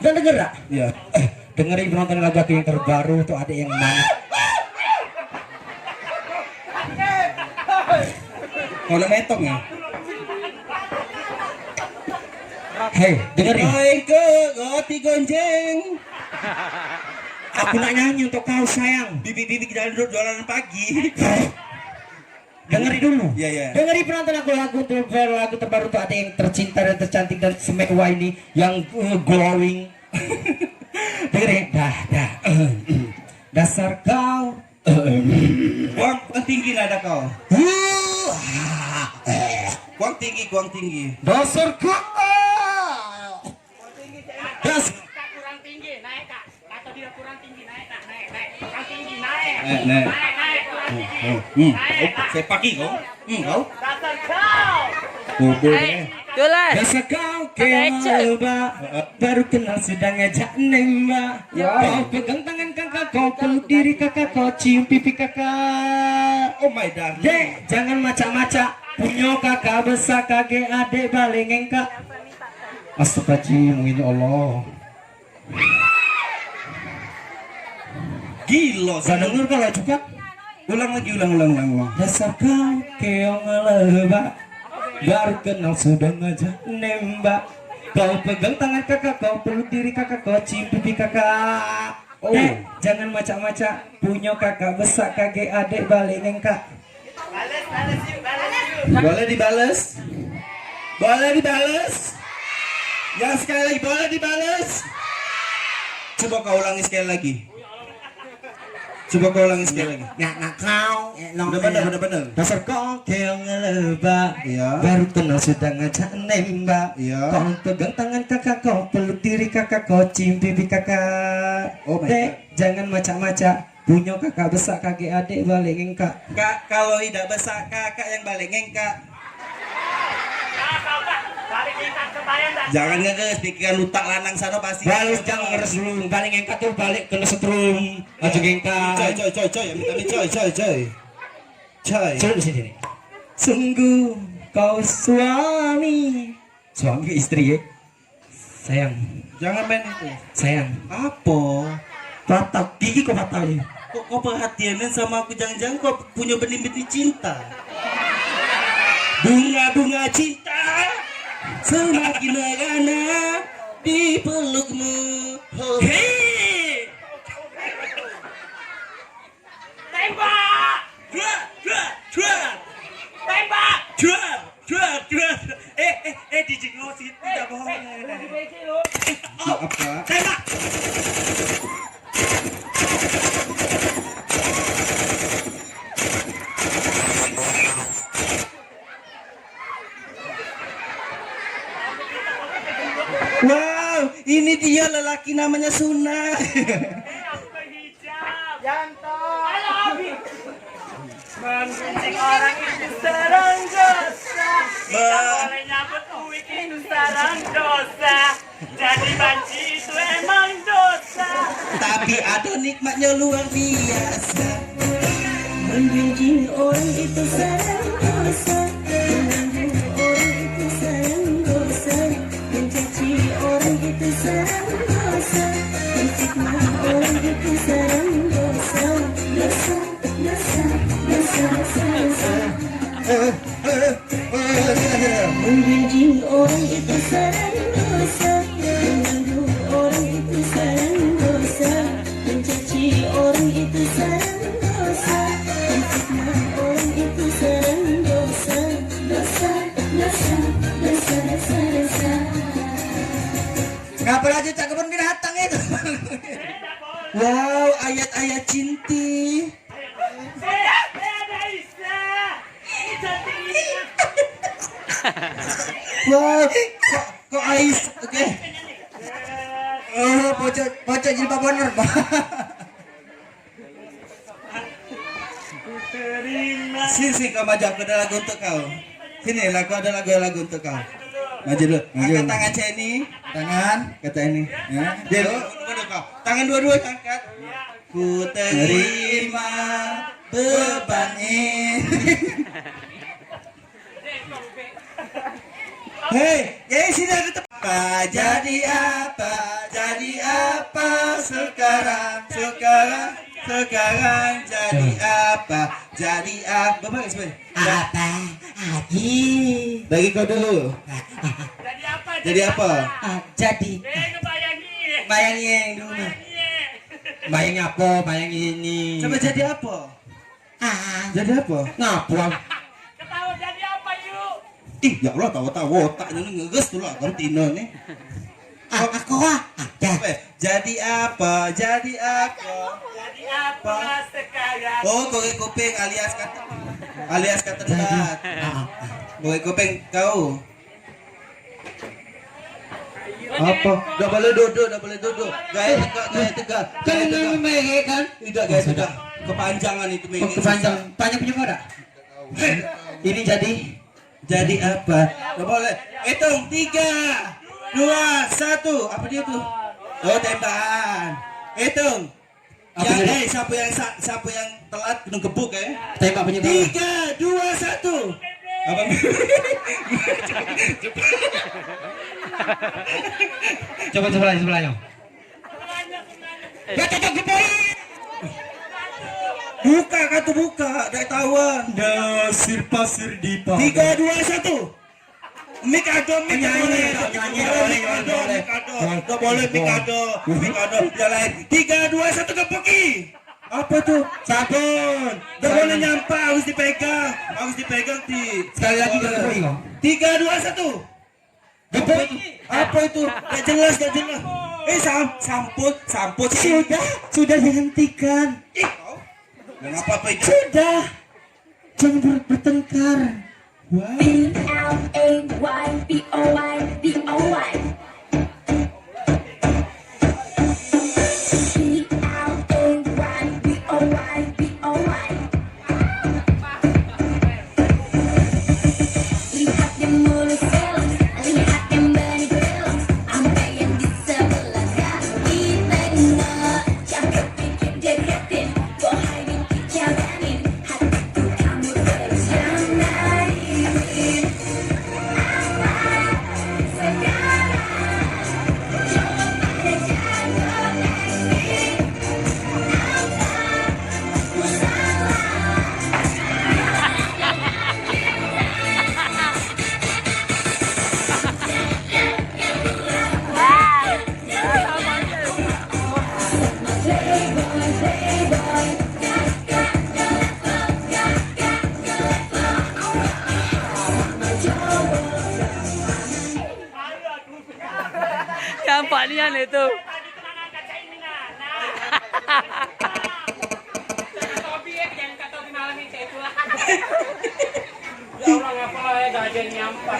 Udah denger gak? Iya. Dengerin penonton lagu aku yang terbaru tuh ada yang mana? Kalau metong ya. Hei, dengerin. Hai ke goti gonjeng. Aku nak nyanyi untuk kau sayang. Bibi-bibi kita duduk jualan pagi. Dengerin dulu. Iya, iya. Dengerin penonton lagu terbaru tuh ada yang tercinta dan tercantik dan semewah ini yang glowing. Dengerin. Dah. Dasar kau. Kuang tinggi nada kau. Kuang tinggi. Dasar kau. Kurang tinggi, naik kak. Atau dia kurang tinggi, naik kak, naik. Kurang tinggi, naik. Naik. Kurang tinggi. Naik kak. Saya pagi kau. Kau. Dasar kau. Dasar kau kelaba. Baru kenal sudah ngajak nembak. Kau pegang tangan kakak, kau peluk diri kakak, kau cium pipi kakak. Oh my darling. Dek, jangan macak-macak. Punya kakak besar kakek adik balik ngengkak. Astagfirullahaladzim, ya Allah. Gila. Gak denger kalau juga. Ulang lagi. Dasar kau keong lebak. Baru kenal sudah ngajak nembak. Kau pegang tangan kakak, kau peluk diri kakak, kau cium pipi kakak. Jangan macak-macak. Punya kakak besar kakek adik balik ngengkak. Boleh dibales? Yang sekali lagi boleh dibales? Coba kau ulangi sekali lagi. Nak kau. Udah bener. Dasar kau keong lebak. Iya. Baru kenal sudah ngajak nembak. Iya. Kau pegang tangan kakak, kau peluk diri kakak, kau cium pipi kakak. Oh my Dek, jangan macak-macak. Punya kakak besar kakek adik balik ngengkak. Kak, kalau tidak besar kakak yang balik ngengkak. Balik ikat kebayang dah. Jangan ngeres, pikiran lutak lanang sana pasti. Balas jangan ngeres dulu. Balik ngengkak tuh balik kena setrum. Maju ngengkak. Coy, coy. Coba di sini nih. Sungguh kau suami ke istri ya. Sayang, Jangan main itu. sayang. Apa? Tatap gigi kok patah ya. Kok kau perhatianin sama aku, jangan-jangan kau punya benih-benih cinta. Bunga-bunga cinta semakin merana di pelukmu. Hei, Tembak! Tembak. DJ Glosit tidak boleh. Maaf Kak. tembak. Wow, ini dia lelaki namanya Suna. Jantung. Menggunting orang itu serang dosa. Tidak boleh nyabut uik itu serang dosa. Jadi banci itu emang dosa. Tapi ada nikmatnya luar biasa. Membenci orang itu sarang dosa. Mengganggu orang itu sarang dosa. Mencaci orang itu sarang dosa. Menfitnah orang itu sarang dosa. Dosa. Membenci orang itu sarang dosa. Mengganggu orang itu sarang dosa. Mencaci orang itu sarang dosa. Menfitnah orang itu sarang dosa. Dosa. Ngapa aja cakapan binatang itu? Wow, ayat-ayat cinti. Wow, kok ais, oke. Oh, pocok jilbab bener, Pak. Sini kau maju, aku ada lagu untuk kau. Sini, aku ada lagu untuk kau. Maju dulu. Angkat tangan saya ini. Tangan, kata ini. Ya. Dulu, kau. Tangan dua-dua angkat. Ku terima beban ini. Hei, sini ada tempat. Jadi apa? Jadi sekarang jadi apa? Jadi apa? Bapak sebenarnya. Apa? Haji. Bagi kau dulu. Jadi apa? Jadi apa? Jadi. Ngebayangin. Bayangin dulu. Bayangin. Bayangin apa? Bayangin ini. Coba jadi apa? Jadi apa? Ngapuan. Ketawa jadi apa yuk? Ih, ya Allah, tahu-tahu otak ini ngeges tuh lah, Tino nih. Aku Apa? Jadi apa? Jadi apa? Jadi apa sekarang? Oh, kowe kuping alias kata dekat. Kowe kuping kau. Apa? Dah boleh duduk. Gaya tegak. Kan ini mege kan? Tidak gaya tegak. Kepanjangan itu menging. Kepanjang. Tanya punya kau dah? Ini Jadi apa? Dah boleh. Hitung 3, 2, 1. Apa dia tuh? Oh, tembakan. Hitung. Apa Ya, dia? siapa yang telat kena gebuk ya? tembak punya kau. 3, 2, 1. Apa? Coba sebelahnya. Ya cocok gebuk. Buka kata buka, dah tawan. Dasir pasir di 3, 2, 1. Mikado. Jalan. 3, 2, 1 gebuki. Apa tuh? Sabun. Dah boleh nyampa, harus dipegang. Ti. Sekali lagi kita kau. 3, 2, 1. Apa itu? Gak jelas. Samput. Sudah dihentikan. Ih, kau. Apa itu? Sudah. Jangan bertengkar. Wow. B-L-A-Y-B-O-Y-B-O-Y. B-L-A-Y-B-O-Y-B-O-Y. Lihat yang mulus film, lihat yang bani film, sampai yang di sebelah kaki tengok. Cakep bikin deketin, bohongin jalanin, hatiku kamu terjamanin. Nampak ni yang itu. Tadi tu nak kaca ini nak. Tobi yang kata di malam ini saya tu lah. Ya Allah, ngapa dah jadi nyampak.